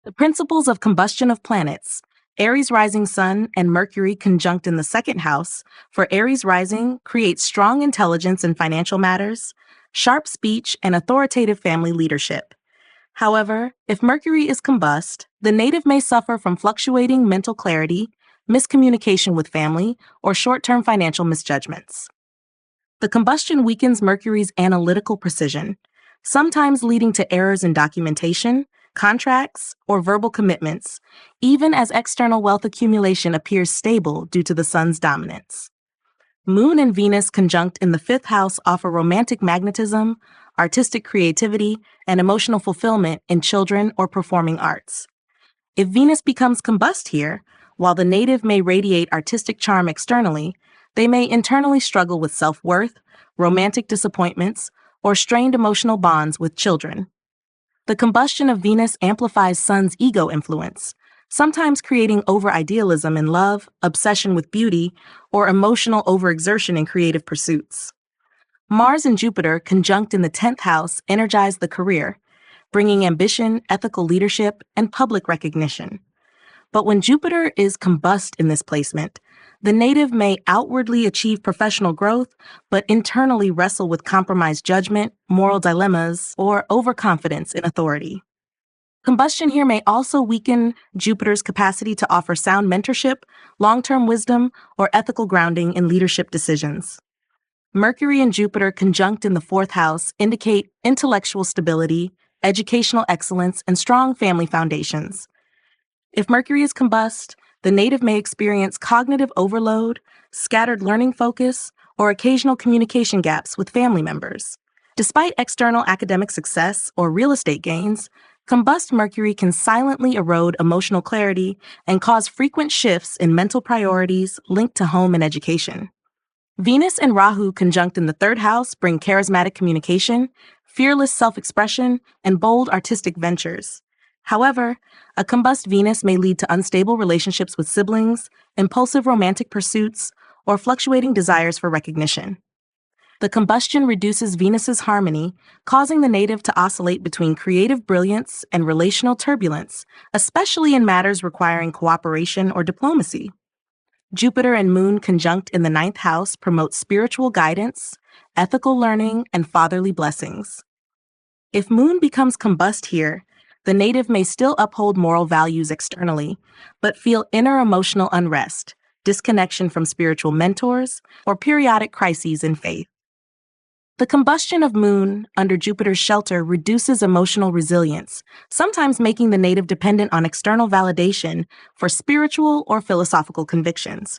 The principles of combustion of planets. Aries rising sun and Mercury conjunct in the second house for Aries rising creates strong intelligence in financial matters, sharp speech, and authoritative family leadership. However, if Mercury is combust, the native may suffer from fluctuating mental clarity, miscommunication with family, or short-term financial misjudgments. The combustion weakens Mercury's analytical precision, sometimes leading to errors in documentation, contracts, or verbal commitments, even as external wealth accumulation appears stable due to the sun's dominance. Moon and Venus conjunct in the fifth house offer romantic magnetism, artistic creativity, and emotional fulfillment in children or performing arts. If Venus becomes combust here, while the native may radiate artistic charm externally, they may internally struggle with self-worth, romantic disappointments, or strained emotional bonds with children. The combustion of Venus amplifies Sun's ego influence, sometimes creating over-idealism in love, obsession with beauty, or emotional overexertion in creative pursuits. Mars and Jupiter conjunct in the 10th house energize the career, bringing ambition, ethical leadership, and public recognition. But when Jupiter is combust in this placement, the native may outwardly achieve professional growth, but internally wrestle with compromised judgment, moral dilemmas, or overconfidence in authority. Combustion here may also weaken Jupiter's capacity to offer sound mentorship, long-term wisdom, or ethical grounding in leadership decisions. Mercury and Jupiter conjunct in the fourth house indicate intellectual stability, educational excellence, and strong family foundations. If Mercury is combust, the native may experience cognitive overload, scattered learning focus, or occasional communication gaps with family members. Despite external academic success or real estate gains, combust Mercury can silently erode emotional clarity and cause frequent shifts in mental priorities linked to home and education. Venus and Rahu conjunct in the third house bring charismatic communication, fearless self-expression, and bold artistic ventures. However, a combust Venus may lead to unstable relationships with siblings, impulsive romantic pursuits, or fluctuating desires for recognition. The combustion reduces Venus's harmony, causing the native to oscillate between creative brilliance and relational turbulence, especially in matters requiring cooperation or diplomacy. Jupiter and Moon conjunct in the 9th house promote spiritual guidance, ethical learning, and fatherly blessings. If Moon becomes combust here, the native may still uphold moral values externally, but feel inner emotional unrest, disconnection from spiritual mentors, or periodic crises in faith. The combustion of Moon under Jupiter's shelter reduces emotional resilience, sometimes making the native dependent on external validation for spiritual or philosophical convictions.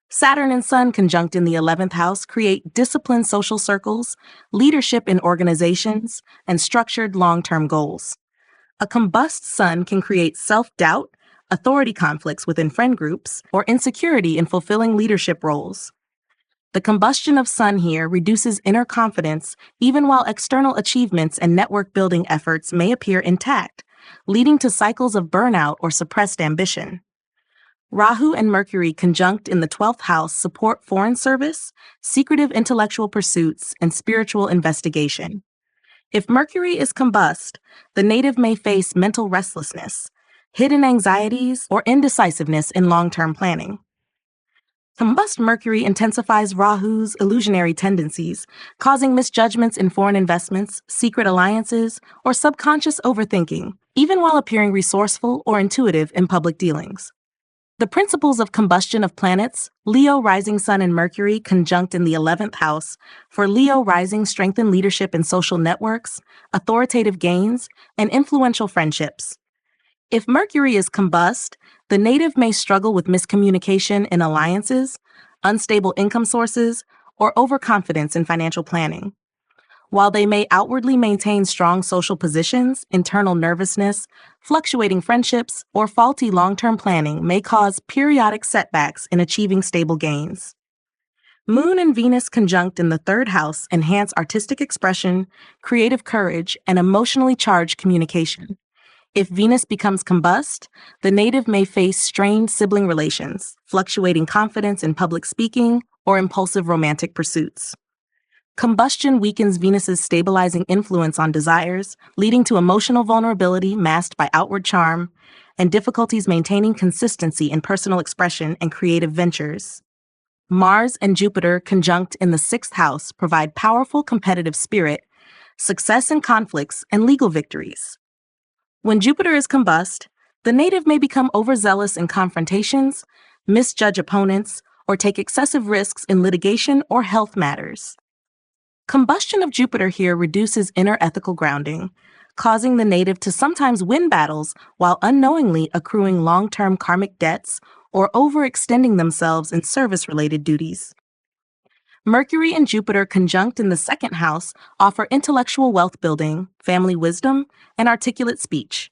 Saturn and Sun conjunct in the 11th house create disciplined social circles, leadership in organizations, and structured long-term goals. A combust Sun can create self-doubt, authority conflicts within friend groups, or insecurity in fulfilling leadership roles. The combustion of Sun here reduces inner confidence even while external achievements and network-building efforts may appear intact, leading to cycles of burnout or suppressed ambition. Rahu and Mercury conjunct in the 12th house support foreign service, secretive intellectual pursuits, and spiritual investigation. If Mercury is combust, the native may face mental restlessness, hidden anxieties, or indecisiveness in long-term planning. Combust Mercury intensifies Rahu's illusionary tendencies, causing misjudgments in foreign investments, secret alliances, or subconscious overthinking, even while appearing resourceful or intuitive in public dealings. The principles of combustion of planets, Leo rising Sun and Mercury conjunct in the 11th house, for Leo rising strengthen leadership in social networks, authoritative gains, and influential friendships. If Mercury is combust, the native may struggle with miscommunication in alliances, unstable income sources, or overconfidence in financial planning. While they may outwardly maintain strong social positions, internal nervousness, fluctuating friendships, or faulty long-term planning may cause periodic setbacks in achieving stable gains. Moon and Venus conjunct in the 3rd house enhance artistic expression, creative courage, and emotionally charged communication. If Venus becomes combust, the native may face strained sibling relations, fluctuating confidence in public speaking, or impulsive romantic pursuits. Combustion weakens Venus's stabilizing influence on desires, leading to emotional vulnerability masked by outward charm, and difficulties maintaining consistency in personal expression and creative ventures. Mars and Jupiter conjunct in the sixth house provide powerful competitive spirit, success in conflicts, and legal victories. When Jupiter is combust, the native may become overzealous in confrontations, misjudge opponents, or take excessive risks in litigation or health matters. Combustion of Jupiter here reduces inner ethical grounding, causing the native to sometimes win battles while unknowingly accruing long-term karmic debts or overextending themselves in service-related duties. Mercury and Jupiter conjunct in the second house offer intellectual wealth building, family wisdom, and articulate speech.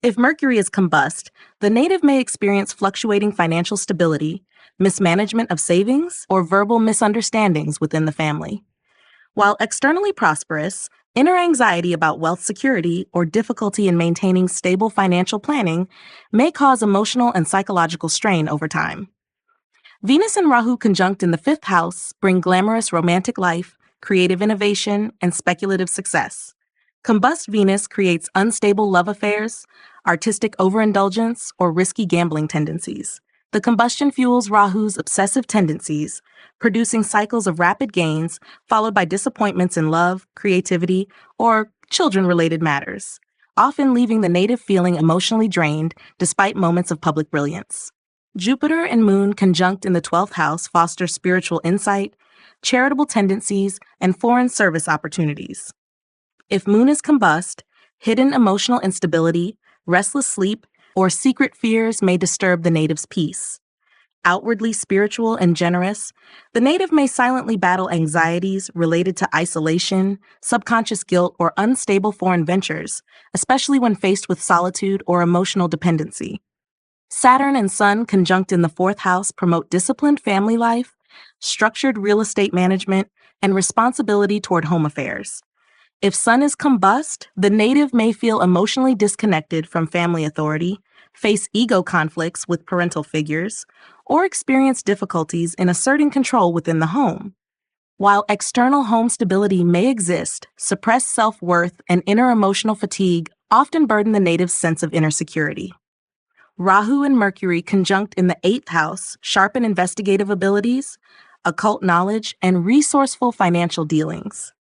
If Mercury is combust, the native may experience fluctuating financial stability, mismanagement of savings, or verbal misunderstandings within the family. While externally prosperous, inner anxiety about wealth security or difficulty in maintaining stable financial planning may cause emotional and psychological strain over time. Venus and Rahu conjunct in the fifth house bring glamorous romantic life, creative innovation, and speculative success. Combust Venus creates unstable love affairs, artistic overindulgence, or risky gambling tendencies. The combustion fuels Rahu's obsessive tendencies, producing cycles of rapid gains followed by disappointments in love, creativity, or children-related matters, often leaving the native feeling emotionally drained despite moments of public brilliance. Jupiter and Moon conjunct in the 12th house foster spiritual insight, charitable tendencies, and foreign service opportunities. If Moon is combust, hidden emotional instability, restless sleep, or secret fears may disturb the native's peace. Outwardly spiritual and generous, the native may silently battle anxieties related to isolation, subconscious guilt, or unstable foreign ventures, especially when faced with solitude or emotional dependency. Saturn and Sun conjunct in the fourth house promote disciplined family life, structured real estate management, and responsibility toward home affairs. If Sun is combust, the native may feel emotionally disconnected from family authority, face ego conflicts with parental figures, or experience difficulties in asserting control within the home. While external home stability may exist, suppressed self-worth and inner emotional fatigue often burden the native's sense of inner security. Rahu and Mercury conjunct in the 8th house sharpen investigative abilities, occult knowledge, and resourceful financial dealings.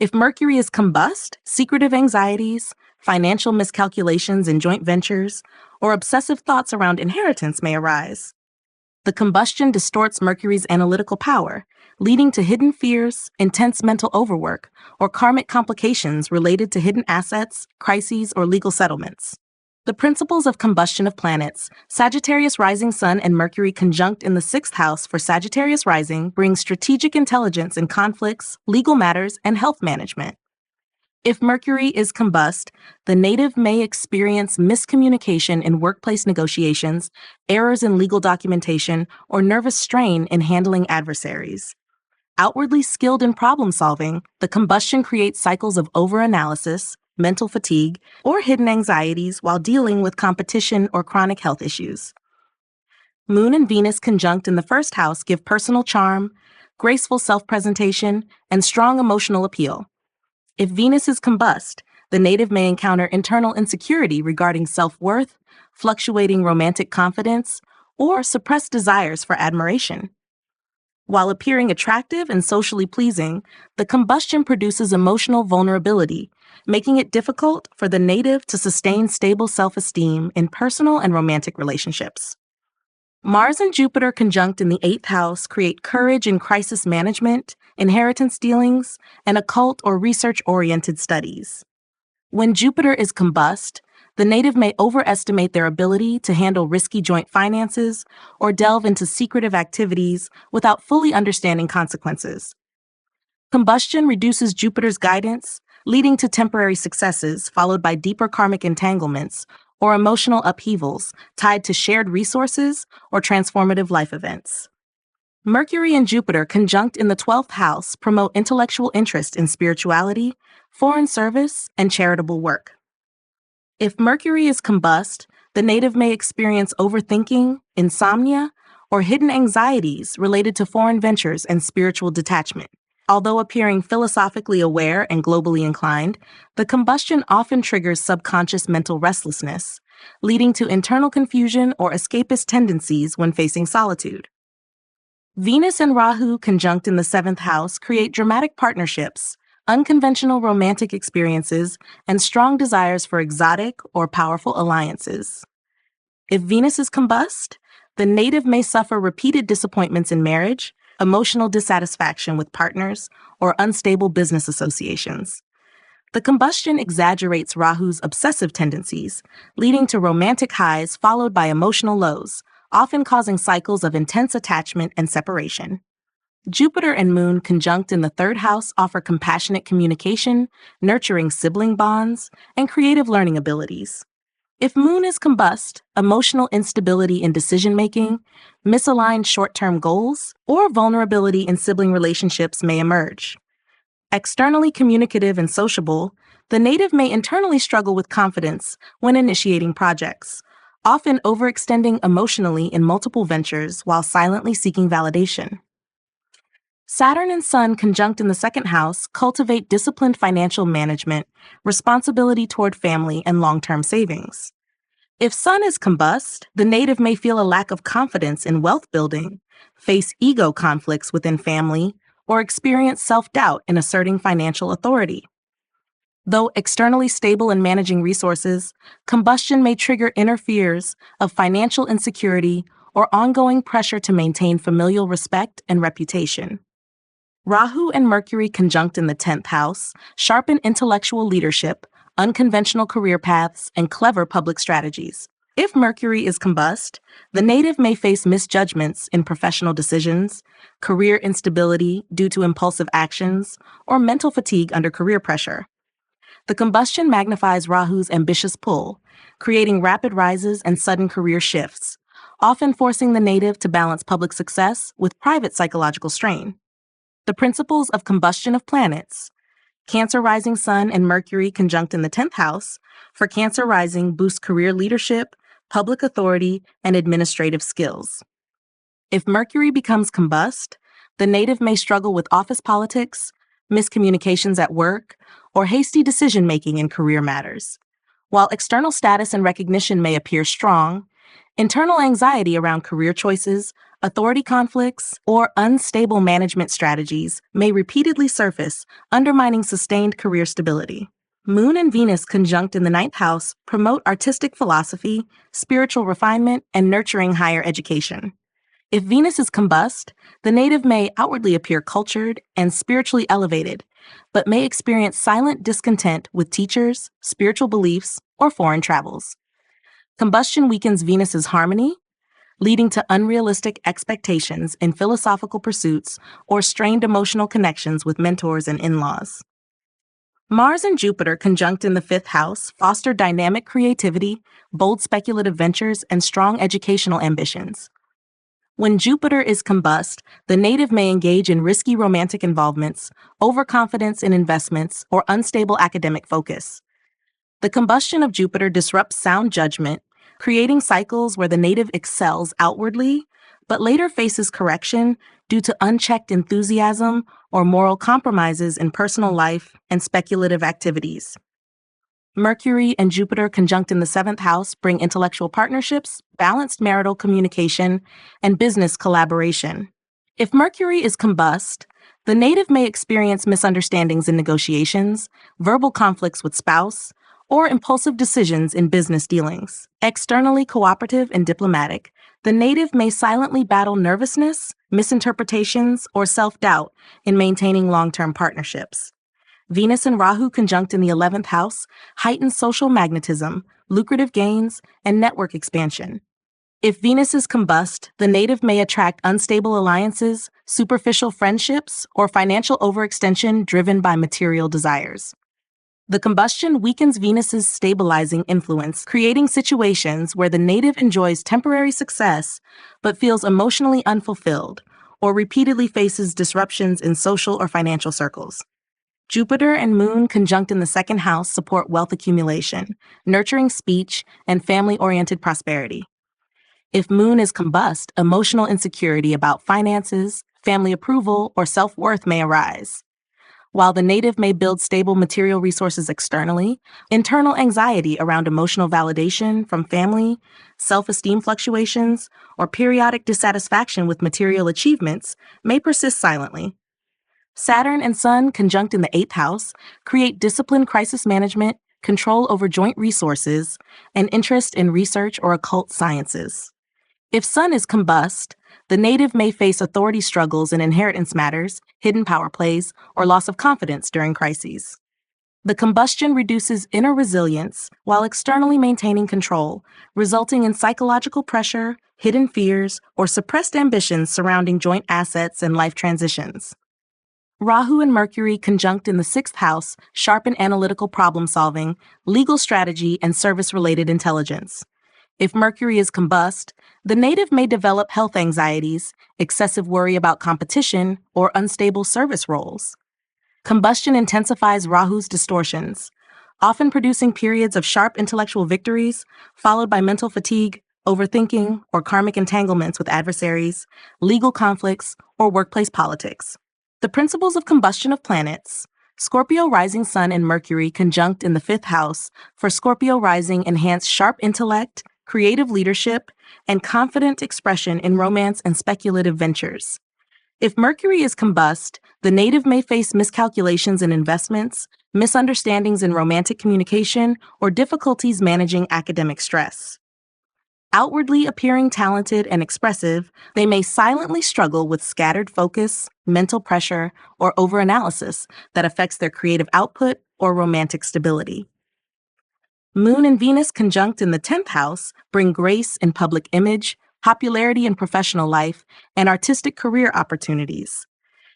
If Mercury is combust, secretive anxieties, financial miscalculations in joint ventures, or obsessive thoughts around inheritance may arise. The combustion distorts Mercury's analytical power, leading to hidden fears, intense mental overwork, or karmic complications related to hidden assets, crises, or legal settlements. The principles of combustion of planets, Sagittarius rising Sun and Mercury conjunct in the 6th house for Sagittarius rising bring strategic intelligence in conflicts, legal matters, and health management. If Mercury is combust, the native may experience miscommunication in workplace negotiations, errors in legal documentation, or nervous strain in handling adversaries. Outwardly skilled in problem solving, the combustion creates cycles of overanalysis, mental fatigue, or hidden anxieties while dealing with competition or chronic health issues. Moon and Venus conjunct in the 1st house give personal charm, graceful self-presentation, and strong emotional appeal. If Venus is combust, the native may encounter internal insecurity regarding self-worth, fluctuating romantic confidence, or suppressed desires for admiration. While appearing attractive and socially pleasing, the combustion produces emotional vulnerability, making it difficult for the native to sustain stable self-esteem in personal and romantic relationships. Mars and Jupiter conjunct in the 8th house create courage in crisis management, inheritance dealings, and occult or research-oriented studies. When Jupiter is combust, the native may overestimate their ability to handle risky joint finances or delve into secretive activities without fully understanding consequences. Combustion reduces Jupiter's guidance, leading to temporary successes followed by deeper karmic entanglements or emotional upheavals tied to shared resources or transformative life events. Mercury and Jupiter conjunct in the 12th house promote intellectual interest in spirituality, foreign service, and charitable work. If Mercury is combust, the native may experience overthinking, insomnia, or hidden anxieties related to foreign ventures and spiritual detachment. Although appearing philosophically aware and globally inclined, the combustion often triggers subconscious mental restlessness, leading to internal confusion or escapist tendencies when facing solitude. Venus and Rahu conjunct in the seventh house create dramatic partnerships, unconventional romantic experiences, and strong desires for exotic or powerful alliances. If Venus is combust, the native may suffer repeated disappointments in marriage, emotional dissatisfaction with partners, or unstable business associations. The combustion exaggerates Rahu's obsessive tendencies, leading to romantic highs followed by emotional lows, often causing cycles of intense attachment and separation. Jupiter and Moon conjunct in the third house offer compassionate communication, nurturing sibling bonds, and creative learning abilities. If Moon is combust, emotional instability in decision-making, misaligned short-term goals, or vulnerability in sibling relationships may emerge. Externally communicative and sociable, the native may internally struggle with confidence when initiating projects, often overextending emotionally in multiple ventures while silently seeking validation. Saturn and Sun conjunct in the second house cultivate disciplined financial management, responsibility toward family, and long-term savings. If Sun is combust, the native may feel a lack of confidence in wealth building, face ego conflicts within family, or experience self-doubt in asserting financial authority. Though externally stable in managing resources, combustion may trigger inner fears of financial insecurity or ongoing pressure to maintain familial respect and reputation. Rahu and Mercury conjunct in the 10th house sharpen intellectual leadership, unconventional career paths, and clever public strategies. If Mercury is combust, the native may face misjudgments in professional decisions, career instability due to impulsive actions, or mental fatigue under career pressure. The combustion magnifies Rahu's ambitious pull, creating rapid rises and sudden career shifts, often forcing the native to balance public success with private psychological strain. The principles of combustion of planets. Cancer rising Sun and Mercury conjunct in the 10th house for Cancer rising boosts career leadership, public authority, and administrative skills. If Mercury becomes combust, the native may struggle with office politics, miscommunications at work, or hasty decision-making in career matters. While external status and recognition may appear strong, internal anxiety around career choices, authority conflicts, or unstable management strategies may repeatedly surface, undermining sustained career stability. Moon and Venus conjunct in the 9th house promote artistic philosophy, spiritual refinement, and nurturing higher education. If Venus is combust, the native may outwardly appear cultured and spiritually elevated, but may experience silent discontent with teachers, spiritual beliefs, or foreign travels. Combustion weakens Venus's harmony, leading to unrealistic expectations in philosophical pursuits or strained emotional connections with mentors and in-laws. Mars and Jupiter conjunct in the 5th house foster dynamic creativity, bold speculative ventures, and strong educational ambitions. When Jupiter is combust, the native may engage in risky romantic involvements, overconfidence in investments, or unstable academic focus. The combustion of Jupiter disrupts sound judgment, creating cycles where the native excels outwardly, but later faces correction due to unchecked enthusiasm or moral compromises in personal life and speculative activities. Mercury and Jupiter conjunct in the 7th house bring intellectual partnerships, balanced marital communication, and business collaboration. If Mercury is combust, the native may experience misunderstandings in negotiations, verbal conflicts with spouse, or impulsive decisions in business dealings. Externally cooperative and diplomatic, the native may silently battle nervousness, misinterpretations, or self-doubt in maintaining long-term partnerships. Venus and Rahu conjunct in the 11th house heighten social magnetism, lucrative gains, and network expansion. If Venus is combust, the native may attract unstable alliances, superficial friendships, or financial overextension driven by material desires. The combustion weakens Venus's stabilizing influence, creating situations where the native enjoys temporary success but feels emotionally unfulfilled, or repeatedly faces disruptions in social or financial circles. Jupiter and Moon conjunct in the 2nd house support wealth accumulation, nurturing speech, and family-oriented prosperity. If Moon is combust, emotional insecurity about finances, family approval, or self-worth may arise. While the native may build stable material resources externally, internal anxiety around emotional validation from family, self-esteem fluctuations, or periodic dissatisfaction with material achievements may persist silently. Saturn and Sun conjunct in the 8th house create disciplined crisis management, control over joint resources, and interest in research or occult sciences. If Sun is combust, the native may face authority struggles in inheritance matters, hidden power plays, or loss of confidence during crises. The combustion reduces inner resilience while externally maintaining control, resulting in psychological pressure, hidden fears, or suppressed ambitions surrounding joint assets and life transitions. Rahu and Mercury conjunct in the 6th house sharpen analytical problem solving, legal strategy, and service-related intelligence. If Mercury is combust, the native may develop health anxieties, excessive worry about competition, or unstable service roles. Combustion intensifies Rahu's distortions, often producing periods of sharp intellectual victories, followed by mental fatigue, overthinking, or karmic entanglements with adversaries, legal conflicts, or workplace politics. The principles of combustion of planets. Scorpio rising Sun and Mercury conjunct in the 5th house for Scorpio rising enhance sharp intellect, creative leadership, and confident expression in romance and speculative ventures. If Mercury is combust, the native may face miscalculations in investments, misunderstandings in romantic communication, or difficulties managing academic stress. Outwardly appearing talented and expressive, they may silently struggle with scattered focus, mental pressure, or overanalysis that affects their creative output or romantic stability. Moon and Venus conjunct in the 10th house bring grace in public image, popularity in professional life, and artistic career opportunities.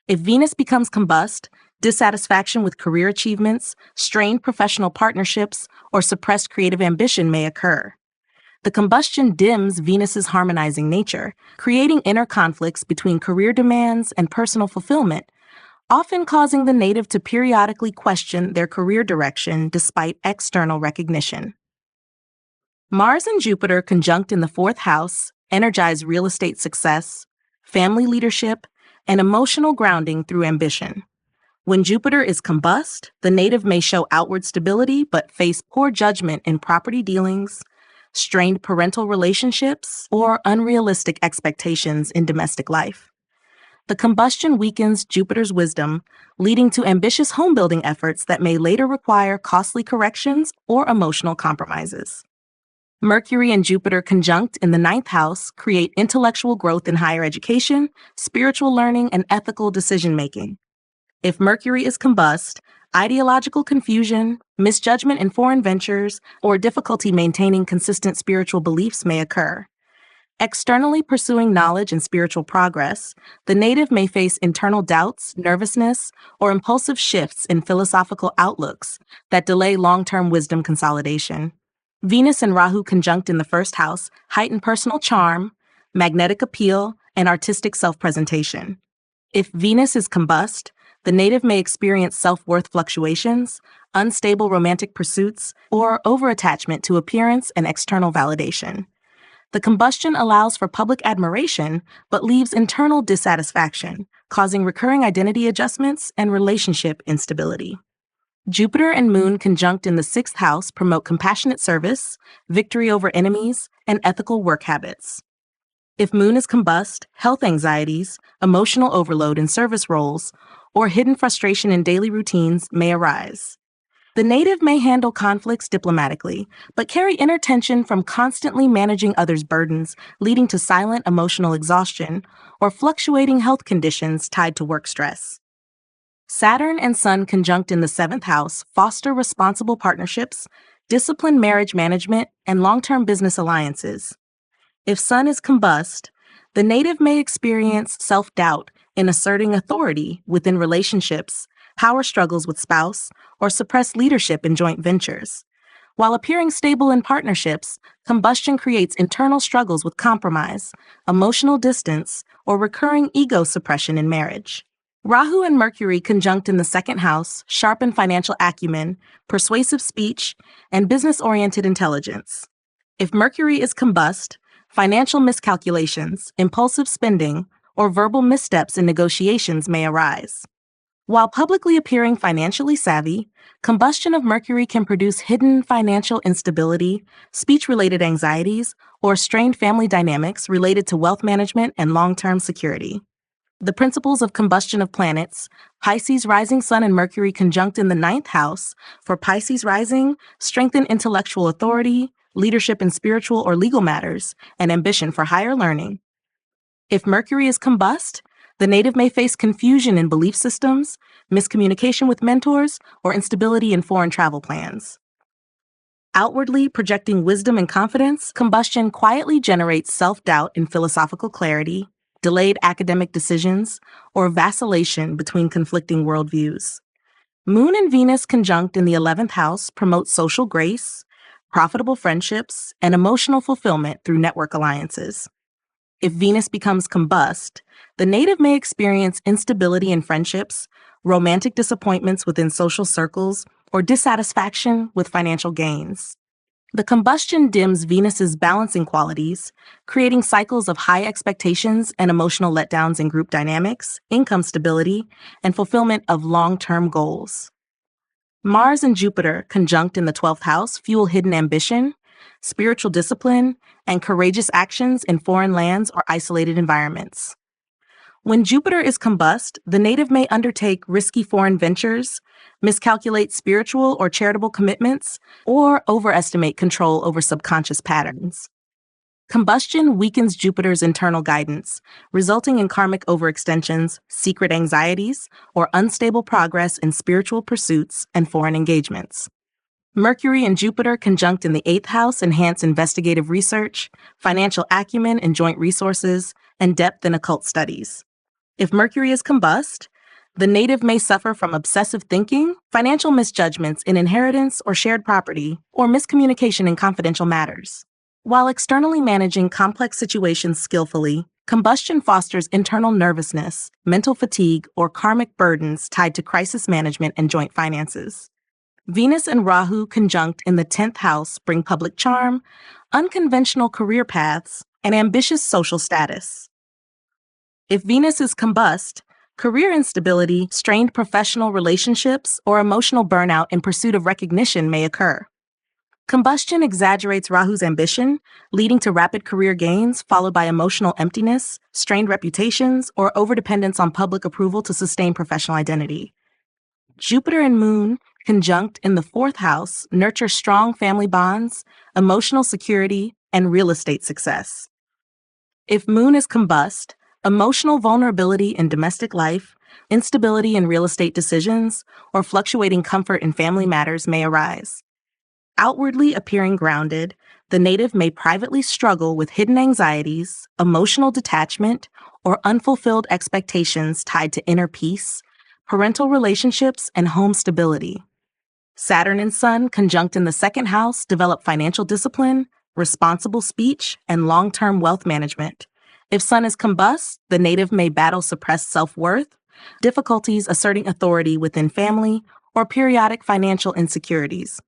If Venus becomes combust, dissatisfaction with career achievements, strained professional partnerships, or suppressed creative ambition may occur. The combustion dims Venus's harmonizing nature, creating inner conflicts between career demands and personal fulfillment, often causing the native to periodically question their career direction despite external recognition. Mars and Jupiter conjunct in the 4th house energize real estate success, family leadership, and emotional grounding through ambition. When Jupiter is combust, the native may show outward stability but face poor judgment in property dealings, strained parental relationships, or unrealistic expectations in domestic life. The combustion weakens Jupiter's wisdom, leading to ambitious home-building efforts that may later require costly corrections or emotional compromises. Mercury and Jupiter conjunct in the 9th house create intellectual growth in higher education, spiritual learning, and ethical decision-making. If Mercury is combust, ideological confusion, misjudgment in foreign ventures, or difficulty maintaining consistent spiritual beliefs may occur. Externally pursuing knowledge and spiritual progress, the native may face internal doubts, nervousness, or impulsive shifts in philosophical outlooks that delay long-term wisdom consolidation. Venus and Rahu conjunct in the 1st house heighten personal charm, magnetic appeal, and artistic self-presentation. If Venus is combust, the native may experience self-worth fluctuations, unstable romantic pursuits, or overattachment to appearance and external validation. The combustion allows for public admiration, but leaves internal dissatisfaction, causing recurring identity adjustments and relationship instability. Jupiter and Moon conjunct in the 6th house promote compassionate service, victory over enemies, and ethical work habits. If Moon is combust, health anxieties, emotional overload in service roles, or hidden frustration in daily routines may arise. The native may handle conflicts diplomatically, but carry inner tension from constantly managing others' burdens, leading to silent emotional exhaustion or fluctuating health conditions tied to work stress. Saturn and Sun conjunct in the 7th house foster responsible partnerships, disciplined marriage management, and long-term business alliances. If Sun is combust, the native may experience self-doubt in asserting authority within relationships, power struggles with spouse, or suppressed leadership in joint ventures. While appearing stable in partnerships, combustion creates internal struggles with compromise, emotional distance, or recurring ego suppression in marriage. Rahu and Mercury conjunct in the 2nd house sharpen financial acumen, persuasive speech, and business-oriented intelligence. If Mercury is combust, financial miscalculations, impulsive spending, or verbal missteps in negotiations may arise. While publicly appearing financially savvy, combustion of Mercury can produce hidden financial instability, speech-related anxieties, or strained family dynamics related to wealth management and long-term security. The principles of combustion of planets, Pisces rising Sun and Mercury conjunct in the ninth house. For Pisces rising, strengthen intellectual authority, leadership in spiritual or legal matters, and ambition for higher learning. If Mercury is combust, the native may face confusion in belief systems, miscommunication with mentors, or instability in foreign travel plans. Outwardly projecting wisdom and confidence, combustion quietly generates self-doubt and philosophical clarity, delayed academic decisions, or vacillation between conflicting worldviews. Moon and Venus conjunct in the 11th house promote social grace, profitable friendships, and emotional fulfillment through network alliances. If Venus becomes combust, the native may experience instability in friendships, romantic disappointments within social circles, or dissatisfaction with financial gains. The combustion dims Venus's balancing qualities, creating cycles of high expectations and emotional letdowns in group dynamics, income stability, and fulfillment of long-term goals. Mars and Jupiter, conjunct in the 12th house, fuel hidden ambition, spiritual discipline, and courageous actions in foreign lands or isolated environments. When Jupiter is combust, the native may undertake risky foreign ventures, miscalculate spiritual or charitable commitments, or overestimate control over subconscious patterns. Combustion weakens Jupiter's internal guidance, resulting in karmic overextensions, secret anxieties, or unstable progress in spiritual pursuits and foreign engagements. Mercury and Jupiter conjunct in the 8th house enhance investigative research, financial acumen and joint resources, and depth in occult studies. If Mercury is combust, the native may suffer from obsessive thinking, financial misjudgments in inheritance or shared property, or miscommunication in confidential matters. While externally managing complex situations skillfully, combustion fosters internal nervousness, mental fatigue, or karmic burdens tied to crisis management and joint finances. Venus and Rahu conjunct in the 10th house bring public charm, unconventional career paths, and ambitious social status. If Venus is combust, career instability, strained professional relationships, or emotional burnout in pursuit of recognition may occur. Combustion exaggerates Rahu's ambition, leading to rapid career gains followed by emotional emptiness, strained reputations, or overdependence on public approval to sustain professional identity. Jupiter and Moon, conjunct in the 4th house, nurture strong family bonds, emotional security, and real estate success. If Moon is combust, emotional vulnerability in domestic life, instability in real estate decisions, or fluctuating comfort in family matters may arise. Outwardly appearing grounded, the native may privately struggle with hidden anxieties, emotional detachment, or unfulfilled expectations tied to inner peace, parental relationships, and home stability. Saturn and Sun, conjunct in the 2nd house, develop financial discipline, responsible speech, and long-term wealth management. If Sun is combust, the native may battle suppressed self-worth, difficulties asserting authority within family, or periodic financial insecurities.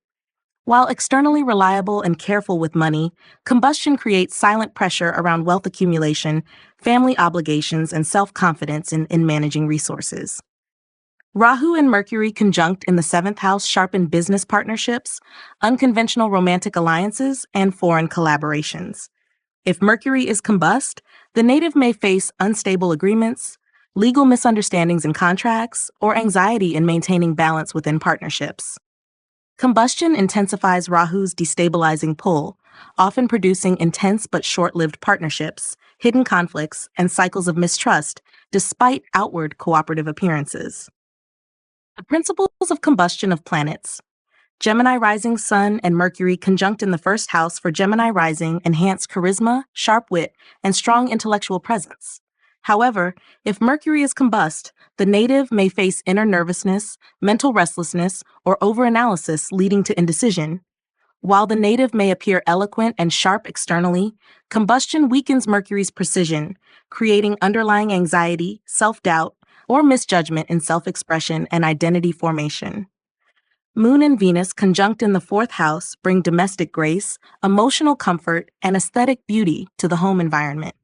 While externally reliable and careful with money, combustion creates silent pressure around wealth accumulation, family obligations, and self-confidence in managing resources. Rahu and Mercury conjunct in the 7th house sharpen business partnerships, unconventional romantic alliances, and foreign collaborations. If Mercury is combust, the native may face unstable agreements, legal misunderstandings in contracts, or anxiety in maintaining balance within partnerships. Combustion intensifies Rahu's destabilizing pull, often producing intense but short-lived partnerships, hidden conflicts, and cycles of mistrust, despite outward cooperative appearances. The principles of combustion of planets. Gemini rising Sun and Mercury conjunct in the 1st house for Gemini rising enhance charisma, sharp wit, and strong intellectual presence. However, if Mercury is combust, the native may face inner nervousness, mental restlessness, or overanalysis leading to indecision. While the native may appear eloquent and sharp externally, combustion weakens Mercury's precision, creating underlying anxiety, self-doubt, or misjudgment in self-expression and identity formation. Moon and Venus conjunct in the 4th house bring domestic grace, emotional comfort, and aesthetic beauty to the home environment.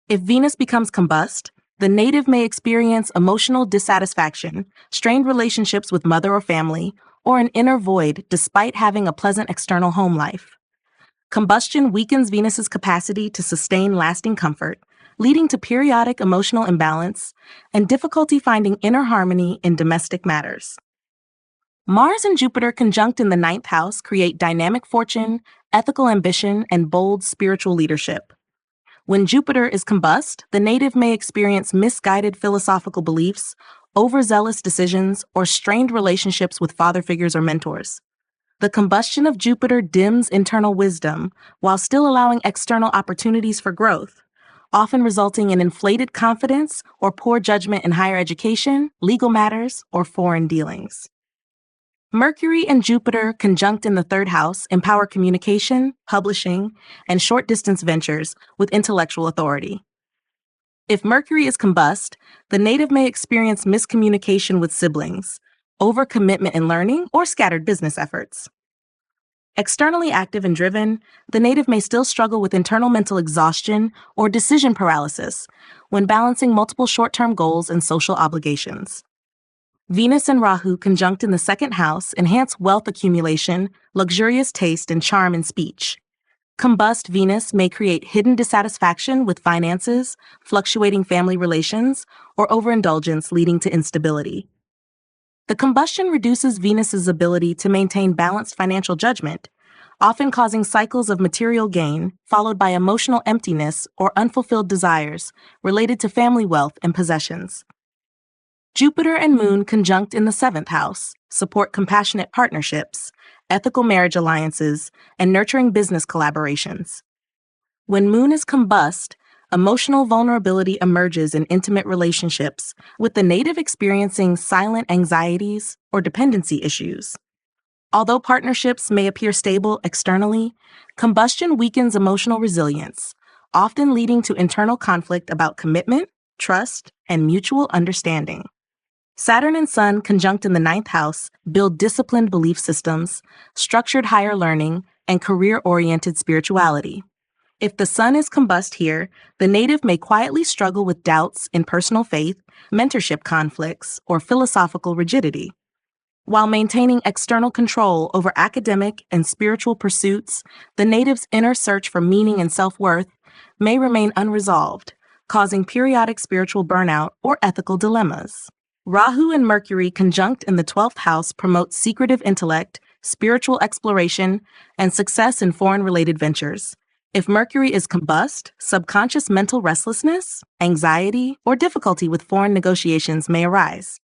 If Venus becomes combust, the native may experience emotional dissatisfaction, strained relationships with mother or family, or an inner void despite having a pleasant external home life. Combustion weakens Venus's capacity to sustain lasting comfort, leading to periodic emotional imbalance and difficulty finding inner harmony in domestic matters. Mars and Jupiter conjunct in the ninth house create dynamic fortune, ethical ambition, and bold spiritual leadership. When Jupiter is combust, the native may experience misguided philosophical beliefs, overzealous decisions, or strained relationships with father figures or mentors. The combustion of Jupiter dims internal wisdom while still allowing external opportunities for growth, often resulting in inflated confidence or poor judgment in higher education, legal matters, or foreign dealings. Mercury and Jupiter conjunct in the third house empower communication, publishing, and short-distance ventures with intellectual authority. If Mercury is combust, the native may experience miscommunication with siblings, overcommitment in learning, or scattered business efforts. Externally active and driven, the native may still struggle with internal mental exhaustion or decision paralysis when balancing multiple short-term goals and social obligations. Venus and Rahu conjunct in the second house enhance wealth accumulation, luxurious taste, and charm in speech. Combust Venus may create hidden dissatisfaction with finances, fluctuating family relations, or overindulgence leading to instability. The combustion reduces Venus's ability to maintain balanced financial judgment, often causing cycles of material gain followed by emotional emptiness or unfulfilled desires related to family wealth and possessions. Jupiter and Moon conjunct in the seventh house support compassionate partnerships, ethical marriage alliances, and nurturing business collaborations. When Moon is combust, emotional vulnerability emerges in intimate relationships, with the native experiencing silent anxieties or dependency issues. Although partnerships may appear stable externally, combustion weakens emotional resilience, often leading to internal conflict about commitment, trust, and mutual understanding. Saturn and Sun conjunct in the ninth house build disciplined belief systems, structured higher learning, and career-oriented spirituality. If the Sun is combust here, the native may quietly struggle with doubts in personal faith, mentorship conflicts, or philosophical rigidity. While maintaining external control over academic and spiritual pursuits, the native's inner search for meaning and self-worth may remain unresolved, causing periodic spiritual burnout or ethical dilemmas. Rahu and Mercury conjunct in the 12th house promote secretive intellect, spiritual exploration, and success in foreign-related ventures. If Mercury is combust, subconscious mental restlessness, anxiety, or difficulty with foreign negotiations may arise.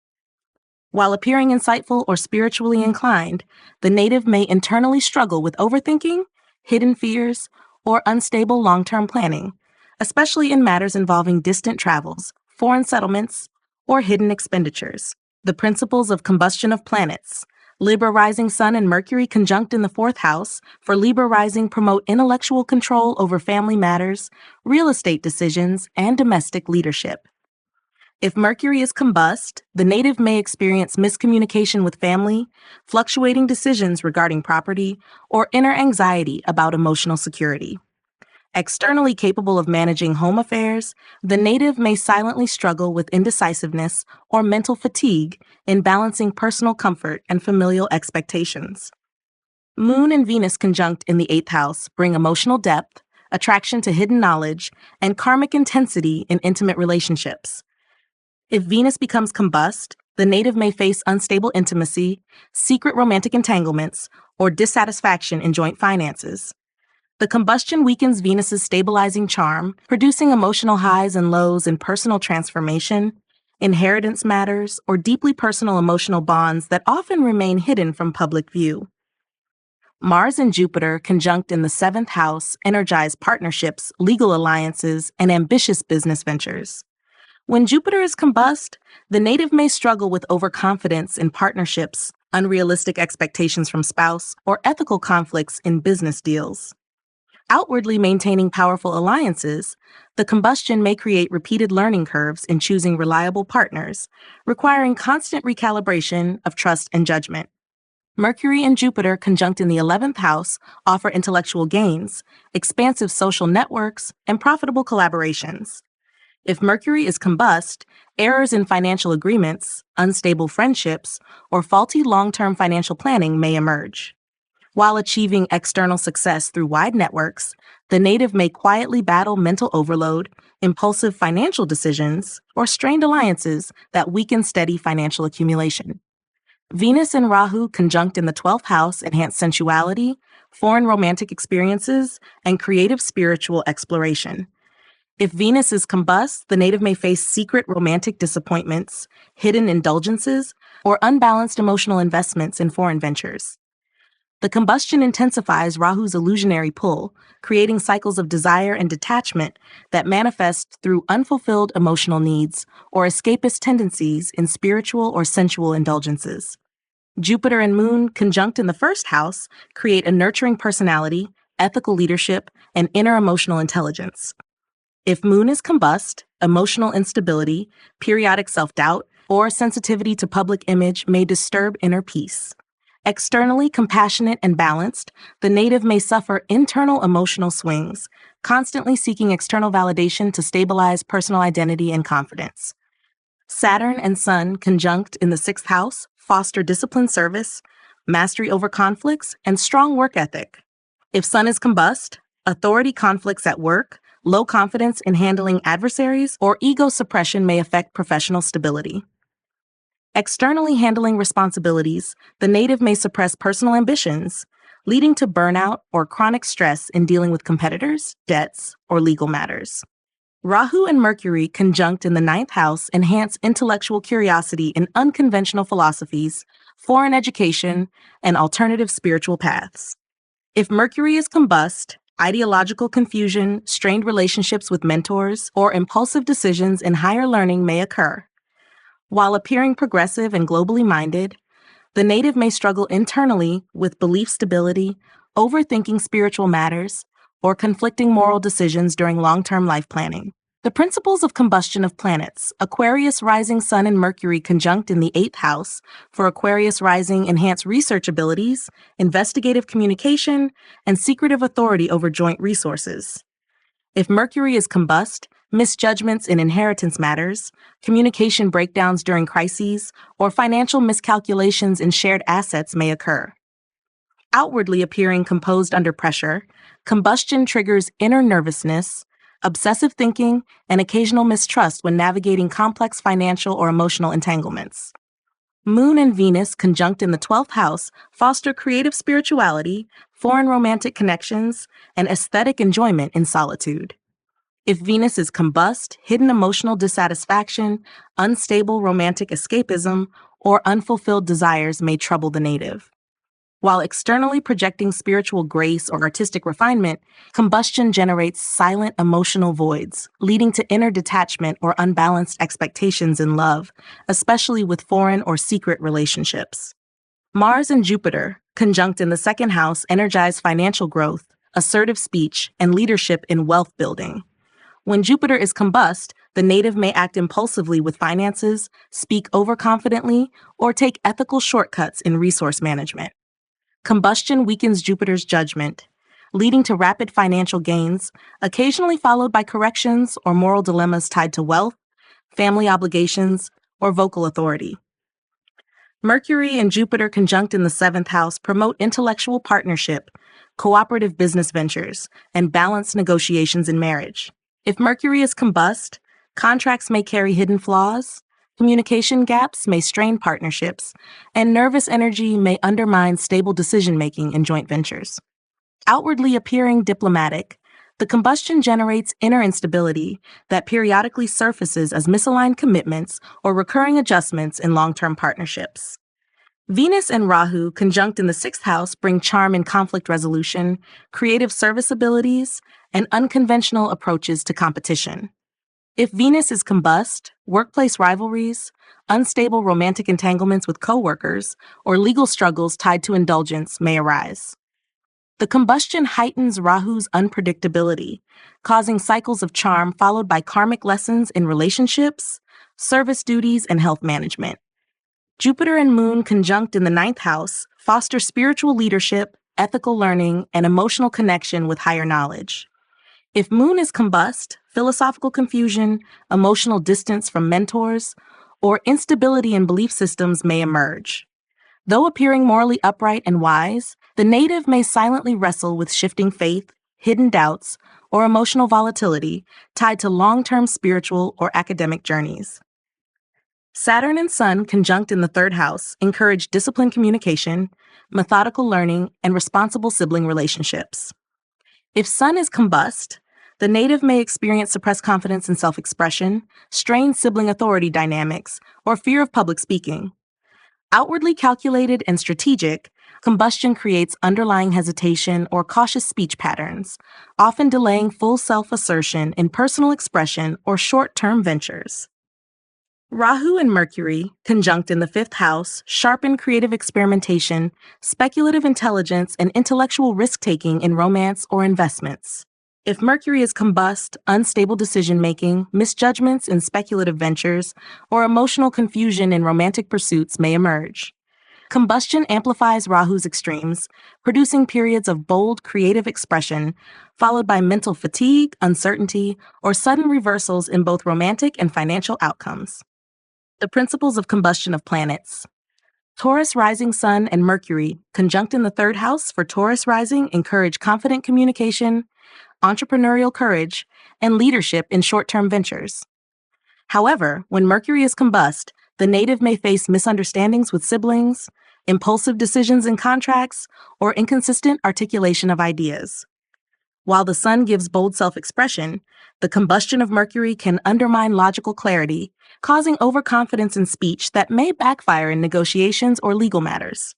While appearing insightful or spiritually inclined, the native may internally struggle with overthinking, hidden fears, or unstable long-term planning, especially in matters involving distant travels, foreign settlements, or hidden expenditures. The principles of combustion of planets. Libra rising Sun and Mercury conjunct in the fourth house for Libra rising promote intellectual control over family matters, real estate decisions, and domestic leadership. If Mercury is combust, the native may experience miscommunication with family, fluctuating decisions regarding property, or inner anxiety about emotional security. Externally capable of managing home affairs, the native may silently struggle with indecisiveness or mental fatigue in balancing personal comfort and familial expectations. Moon and Venus conjunct in the 8th house bring emotional depth, attraction to hidden knowledge, and karmic intensity in intimate relationships. If Venus becomes combust, the native may face unstable intimacy, secret romantic entanglements, or dissatisfaction in joint finances. The combustion weakens Venus's stabilizing charm, producing emotional highs and lows in personal transformation, inheritance matters, or deeply personal emotional bonds that often remain hidden from public view. Mars and Jupiter conjunct in the 7th house energize partnerships, legal alliances, and ambitious business ventures. When Jupiter is combust, the native may struggle with overconfidence in partnerships, unrealistic expectations from spouse, or ethical conflicts in business deals. Outwardly maintaining powerful alliances, the combustion may create repeated learning curves in choosing reliable partners, requiring constant recalibration of trust and judgment. Mercury and Jupiter conjunct in the 11th house offer intellectual gains, expansive social networks, and profitable collaborations. If Mercury is combust, errors in financial agreements, unstable friendships, or faulty long-term financial planning may emerge. While achieving external success through wide networks, the native may quietly battle mental overload, impulsive financial decisions, or strained alliances that weaken steady financial accumulation. Venus and Rahu conjunct in the 12th house enhance sensuality, foreign romantic experiences, and creative spiritual exploration. If Venus is combust, the native may face secret romantic disappointments, hidden indulgences, or unbalanced emotional investments in foreign ventures. The combustion intensifies Rahu's illusionary pull, creating cycles of desire and detachment that manifest through unfulfilled emotional needs or escapist tendencies in spiritual or sensual indulgences. Jupiter and Moon, conjunct in the first house, create a nurturing personality, ethical leadership, and inner emotional intelligence. If Moon is combust, emotional instability, periodic self-doubt, or sensitivity to public image may disturb inner peace. Externally compassionate and balanced, the native may suffer internal emotional swings, constantly seeking external validation to stabilize personal identity and confidence. Saturn and Sun, conjunct in the 6th house, foster disciplined service, mastery over conflicts, and strong work ethic. If Sun is combust, authority conflicts at work, low confidence in handling adversaries, or ego suppression may affect professional stability. Externally handling responsibilities, the native may suppress personal ambitions, leading to burnout or chronic stress in dealing with competitors, debts, or legal matters. Rahu and Mercury, conjunct in the 9th house, enhance intellectual curiosity in unconventional philosophies, foreign education, and alternative spiritual paths. If Mercury is combust, ideological confusion, strained relationships with mentors, or impulsive decisions in higher learning may occur. While appearing progressive and globally minded, the native may struggle internally with belief stability, overthinking spiritual matters, or conflicting moral decisions during long-term life planning. The principles of combustion of planets. Aquarius rising Sun and Mercury conjunct in the 8th house. For Aquarius rising, enhance research abilities, investigative communication, and secretive authority over joint resources. If Mercury is combust, misjudgments in inheritance matters, communication breakdowns during crises, or financial miscalculations in shared assets may occur. Outwardly appearing composed under pressure, combustion triggers inner nervousness, obsessive thinking, and occasional mistrust when navigating complex financial or emotional entanglements. Moon and Venus, conjunct in the 12th house, foster creative spirituality, foreign romantic connections, and aesthetic enjoyment in solitude. If Venus is combust, hidden emotional dissatisfaction, unstable romantic escapism, or unfulfilled desires may trouble the native. While externally projecting spiritual grace or artistic refinement, combustion generates silent emotional voids, leading to inner detachment or unbalanced expectations in love, especially with foreign or secret relationships. Mars and Jupiter, conjunct in the 2nd house, energize financial growth, assertive speech, and leadership in wealth building. When Jupiter is combust, the native may act impulsively with finances, speak overconfidently, or take ethical shortcuts in resource management. Combustion weakens Jupiter's judgment, leading to rapid financial gains, occasionally followed by corrections or moral dilemmas tied to wealth, family obligations, or vocal authority. Mercury and Jupiter conjunct in the 7th house promote intellectual partnership, cooperative business ventures, and balanced negotiations in marriage. If Mercury is combust, contracts may carry hidden flaws, communication gaps may strain partnerships, and nervous energy may undermine stable decision-making in joint ventures. Outwardly appearing diplomatic, the combustion generates inner instability that periodically surfaces as misaligned commitments or recurring adjustments in long-term partnerships. Venus and Rahu, conjunct in the 6th house, bring charm in conflict resolution, creative service abilities, and unconventional approaches to competition. If Venus is combust, workplace rivalries, unstable romantic entanglements with coworkers, or legal struggles tied to indulgence may arise. The combustion heightens Rahu's unpredictability, causing cycles of charm followed by karmic lessons in relationships, service duties, and health management. Jupiter and Moon, conjunct in the 9th house, foster spiritual leadership, ethical learning, and emotional connection with higher knowledge. If Moon is combust, philosophical confusion, emotional distance from mentors, or instability in belief systems may emerge. Though appearing morally upright and wise, the native may silently wrestle with shifting faith, hidden doubts, or emotional volatility tied to long-term spiritual or academic journeys. Saturn and Sun conjunct in the third house encourage disciplined communication, methodical learning, and responsible sibling relationships. If Sun is combust, the native may experience suppressed confidence and self-expression, strained sibling authority dynamics, or fear of public speaking. Outwardly calculated and strategic, combustion creates underlying hesitation or cautious speech patterns, often delaying full self-assertion in personal expression or short-term ventures. Rahu and Mercury, conjunct in the fifth house, sharpen creative experimentation, speculative intelligence, and intellectual risk-taking in romance or investments. If Mercury is combust, unstable decision-making, misjudgments in speculative ventures, or emotional confusion in romantic pursuits may emerge. Combustion amplifies Rahu's extremes, producing periods of bold creative expression, followed by mental fatigue, uncertainty, or sudden reversals in both romantic and financial outcomes. The principles of combustion of planets. Taurus rising Sun and Mercury, conjunct in the third house for Taurus rising, encourage confident communication, entrepreneurial courage, and leadership in short-term ventures. However, when Mercury is combust, the native may face misunderstandings with siblings, impulsive decisions in contracts, or inconsistent articulation of ideas. While the Sun gives bold self-expression, the combustion of Mercury can undermine logical clarity, causing overconfidence in speech that may backfire in negotiations or legal matters.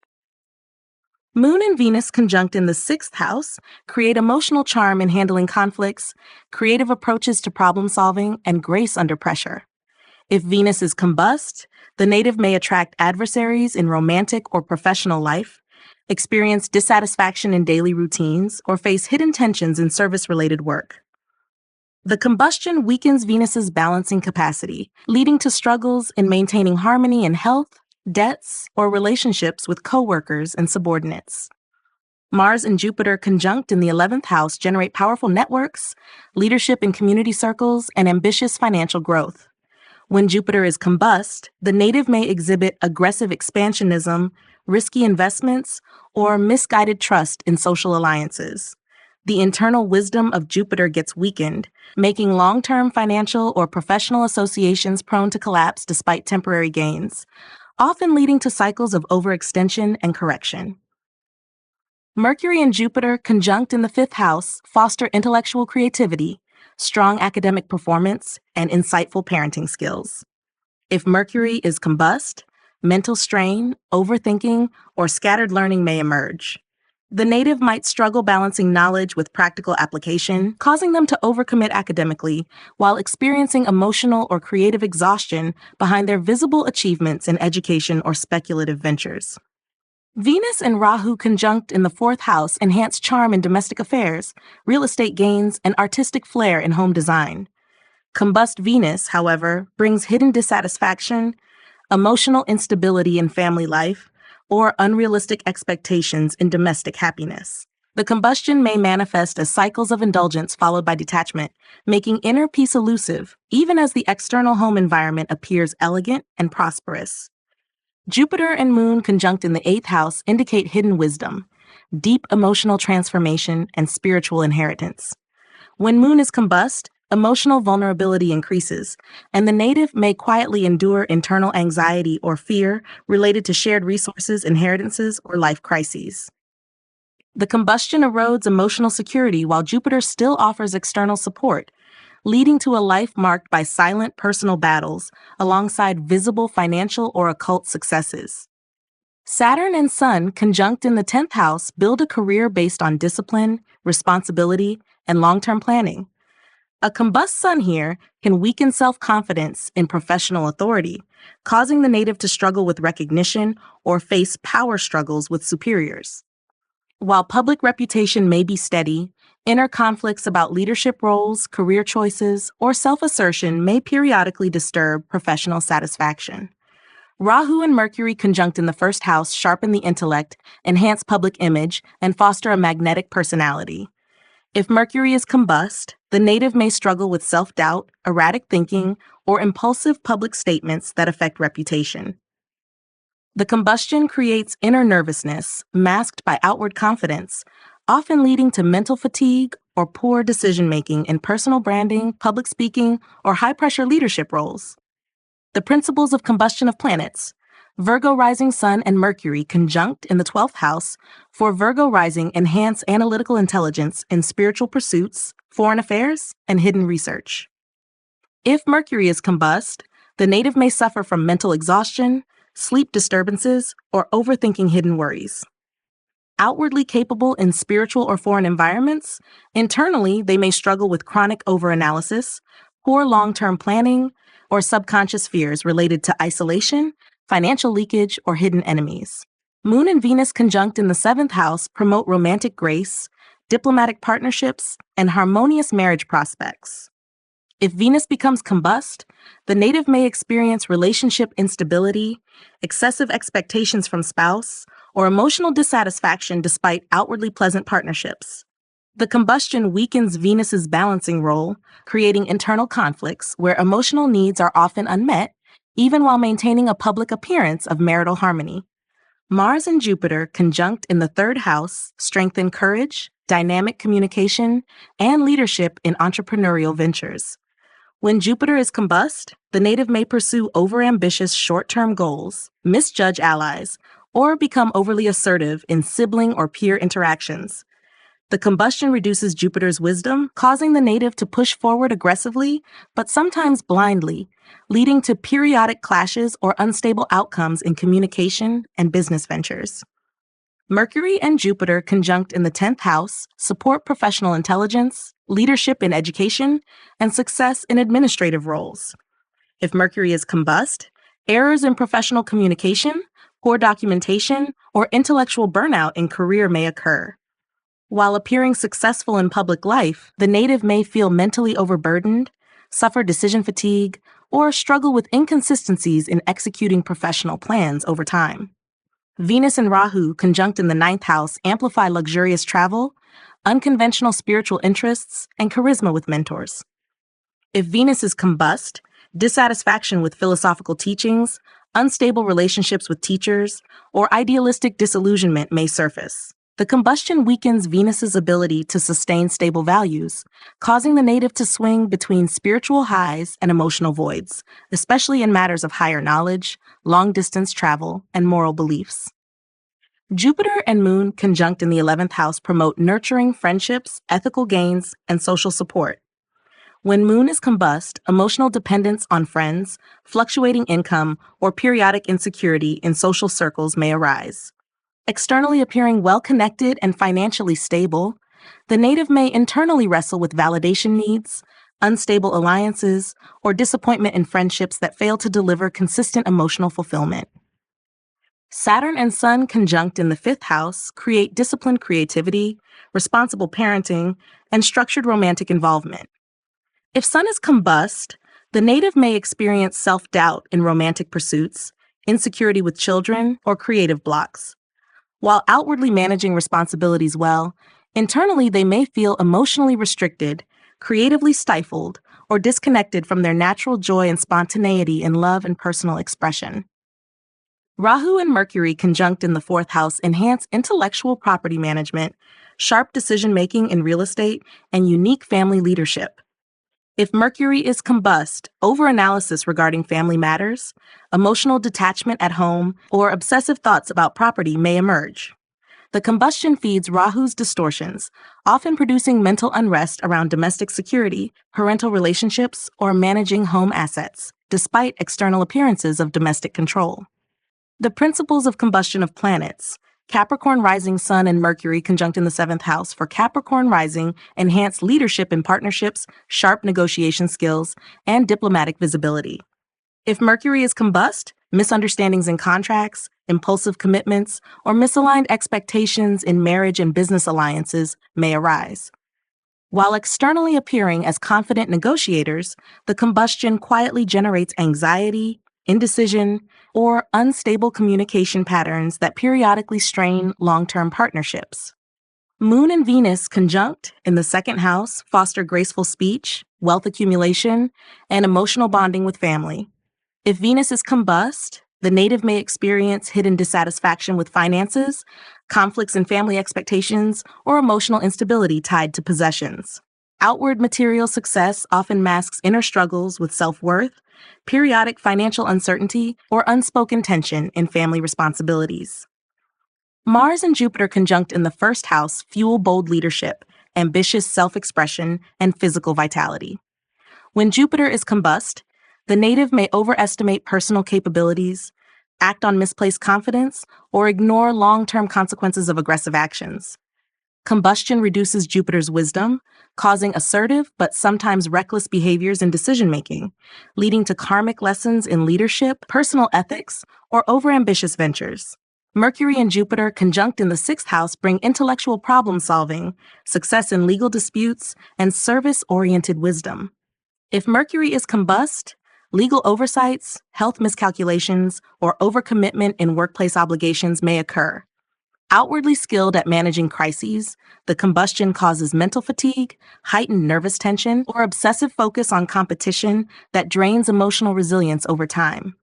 Moon and Venus conjunct in the sixth house create emotional charm in handling conflicts, creative approaches to problem solving, and grace under pressure. If Venus is combust, the native may attract adversaries in romantic or professional life, experience dissatisfaction in daily routines, or face hidden tensions in service-related work. The combustion weakens Venus's balancing capacity, leading to struggles in maintaining harmony in health, debts, or relationships with coworkers and subordinates. Mars and Jupiter conjunct in the 11th house generate powerful networks, leadership in community circles, and ambitious financial growth. When Jupiter is combust, the native may exhibit aggressive expansionism, risky investments, or misguided trust in social alliances. The internal wisdom of Jupiter gets weakened, making long-term financial or professional associations prone to collapse despite temporary gains, often leading to cycles of overextension and correction. Mercury and Jupiter conjunct in the fifth house foster intellectual creativity, strong academic performance, and insightful parenting skills. If Mercury is combust, mental strain, overthinking, or scattered learning may emerge. The native might struggle balancing knowledge with practical application, causing them to overcommit academically while experiencing emotional or creative exhaustion behind their visible achievements in education or speculative ventures. Venus and Rahu conjunct in the fourth house enhance charm in domestic affairs, real estate gains, and artistic flair in home design. Combust Venus, however, brings hidden dissatisfaction, emotional instability in family life, or unrealistic expectations in domestic happiness. The combustion may manifest as cycles of indulgence followed by detachment, making inner peace elusive, even as the external home environment appears elegant and prosperous. Jupiter and Moon conjunct in the 8th house indicate hidden wisdom, deep emotional transformation, and spiritual inheritance. When Moon is combust, emotional vulnerability increases, and the native may quietly endure internal anxiety or fear related to shared resources, inheritances, or life crises. The combustion erodes emotional security while Jupiter still offers external support, leading to a life marked by silent personal battles alongside visible financial or occult successes. Saturn and Sun conjunct in the 10th house build a career based on discipline, responsibility, and long-term planning. A combust Sun here can weaken self-confidence in professional authority, causing the native to struggle with recognition or face power struggles with superiors. While public reputation may be steady, inner conflicts about leadership roles, career choices, or self-assertion may periodically disturb professional satisfaction. Rahu and Mercury conjunct in the first house sharpen the intellect, enhance public image, and foster a magnetic personality. If Mercury is combust, the native may struggle with self-doubt, erratic thinking, or impulsive public statements that affect reputation. The combustion creates inner nervousness, masked by outward confidence, often leading to mental fatigue or poor decision-making in personal branding, public speaking, or high-pressure leadership roles. The principles of combustion of planets. Virgo rising Sun and Mercury conjunct in the 12th house for Virgo rising enhance analytical intelligence in spiritual pursuits, foreign affairs, and hidden research. If Mercury is combust, the native may suffer from mental exhaustion, sleep disturbances, or overthinking hidden worries. Outwardly capable in spiritual or foreign environments, internally they may struggle with chronic overanalysis, poor long-term planning, or subconscious fears related to isolation, financial leakage, or hidden enemies. Moon and Venus conjunct in the 7th house promote romantic grace, diplomatic partnerships, and harmonious marriage prospects. If Venus becomes combust, the native may experience relationship instability, excessive expectations from spouse, or emotional dissatisfaction despite outwardly pleasant partnerships. The combustion weakens Venus's balancing role, creating internal conflicts where emotional needs are often unmet, even while maintaining a public appearance of marital harmony. Mars and Jupiter conjunct in the 3rd house strengthen courage, dynamic communication, and leadership in entrepreneurial ventures. When Jupiter is combust, the native may pursue overambitious short-term goals, misjudge allies, or become overly assertive in sibling or peer interactions. The combustion reduces Jupiter's wisdom, causing the native to push forward aggressively, but sometimes blindly, leading to periodic clashes or unstable outcomes in communication and business ventures. Mercury and Jupiter conjunct in the 10th house support professional intelligence, leadership in education, and success in administrative roles. If Mercury is combust, errors in professional communication, poor documentation, or intellectual burnout in career may occur. While appearing successful in public life, the native may feel mentally overburdened, suffer decision fatigue, or struggle with inconsistencies in executing professional plans over time. Venus and Rahu conjunct in the 9th house amplify luxurious travel, unconventional spiritual interests, and charisma with mentors. If Venus is combust, dissatisfaction with philosophical teachings, unstable relationships with teachers, or idealistic disillusionment may surface. The combustion weakens Venus's ability to sustain stable values, causing the native to swing between spiritual highs and emotional voids, especially in matters of higher knowledge, long-distance travel, and moral beliefs. Jupiter and Moon conjunct in the 11th house promote nurturing friendships, ethical gains, and social support. When Moon is combust, emotional dependence on friends, fluctuating income, or periodic insecurity in social circles may arise. Externally appearing well-connected and financially stable, the native may internally wrestle with validation needs, unstable alliances, or disappointment in friendships that fail to deliver consistent emotional fulfillment. Saturn and Sun conjunct in the 5th house create disciplined creativity, responsible parenting, and structured romantic involvement. If Sun is combust, the native may experience self-doubt in romantic pursuits, insecurity with children, or creative blocks. While outwardly managing responsibilities well, internally they may feel emotionally restricted, creatively stifled, or disconnected from their natural joy and spontaneity in love and personal expression. Rahu and Mercury conjunct in the 4th house enhance intellectual property management, sharp decision-making in real estate, and unique family leadership. If Mercury is combust, overanalysis regarding family matters, emotional detachment at home, or obsessive thoughts about property may emerge. The combustion feeds Rahu's distortions, often producing mental unrest around domestic security, parental relationships, or managing home assets, despite external appearances of domestic control. The principles of combustion of planets. Capricorn rising Sun and Mercury conjunct in the 7th house for Capricorn rising enhance leadership in partnerships, sharp negotiation skills, and diplomatic visibility. If Mercury is combust, misunderstandings in contracts, impulsive commitments, or misaligned expectations in marriage and business alliances may arise. While externally appearing as confident negotiators, the combustion quietly generates anxiety, indecision, or unstable communication patterns that periodically strain long-term partnerships. Moon and Venus conjunct in the second house foster graceful speech, wealth accumulation, and emotional bonding with family. If Venus is combust, the native may experience hidden dissatisfaction with finances, conflicts in family expectations, or emotional instability tied to possessions. Outward material success often masks inner struggles with self-worth, periodic financial uncertainty, or unspoken tension in family responsibilities. Mars and Jupiter conjunct in the first house fuel bold leadership, ambitious self-expression, and physical vitality. When Jupiter is combust, the native may overestimate personal capabilities, act on misplaced confidence, or ignore long-term consequences of aggressive actions. Combustion reduces Jupiter's wisdom, causing assertive but sometimes reckless behaviors in decision-making, leading to karmic lessons in leadership, personal ethics, or overambitious ventures. Mercury and Jupiter conjunct in the sixth house bring intellectual problem-solving, success in legal disputes, and service-oriented wisdom. If Mercury is combust, legal oversights, health miscalculations, or overcommitment in workplace obligations may occur. Outwardly skilled at managing crises, the combustion causes mental fatigue, heightened nervous tension, or obsessive focus on competition that drains emotional resilience over time.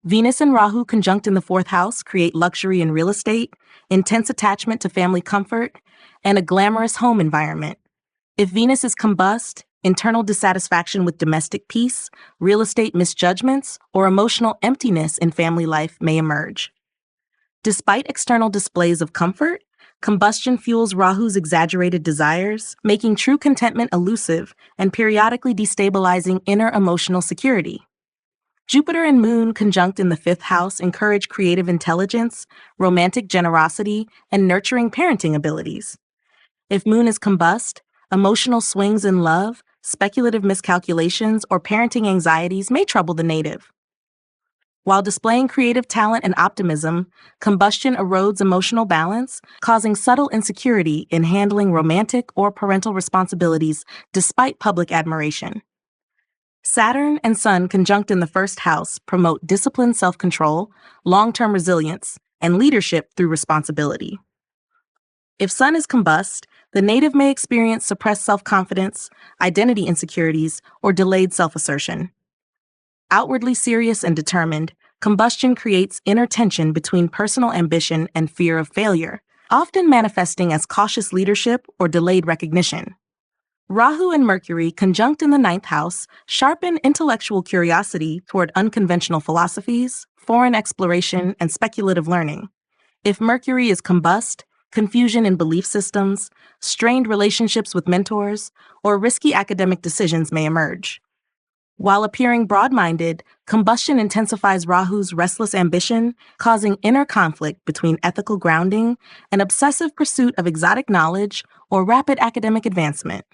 Venus and Rahu conjunct in the fourth house create luxury in real estate, intense attachment to family comfort, and a glamorous home environment. If Venus is combust, internal dissatisfaction with domestic peace, real estate misjudgments, or emotional emptiness in family life may emerge. Despite external displays of comfort, combustion fuels Rahu's exaggerated desires, making true contentment elusive and periodically destabilizing inner emotional security. Jupiter and Moon conjunct in the fifth house encourage creative intelligence, romantic generosity, and nurturing parenting abilities. If Moon is combust, emotional swings in love, speculative miscalculations, or parenting anxieties may trouble the native. While displaying creative talent and optimism, combustion erodes emotional balance, causing subtle insecurity in handling romantic or parental responsibilities despite public admiration. Saturn and Sun conjunct in the first house promote disciplined self-control, long-term resilience, and leadership through responsibility. If Sun is combust, the native may experience suppressed self-confidence, identity insecurities, or delayed self-assertion. Outwardly serious and determined, combustion creates inner tension between personal ambition and fear of failure, often manifesting as cautious leadership or delayed recognition. Rahu and Mercury conjunct in the ninth house sharpen intellectual curiosity toward unconventional philosophies, foreign exploration, and speculative learning. If Mercury is combust, confusion in belief systems, strained relationships with mentors, or risky academic decisions may emerge. While appearing broad-minded, combustion intensifies Rahu's restless ambition, causing inner conflict between ethical grounding and obsessive pursuit of exotic knowledge or rapid academic advancement.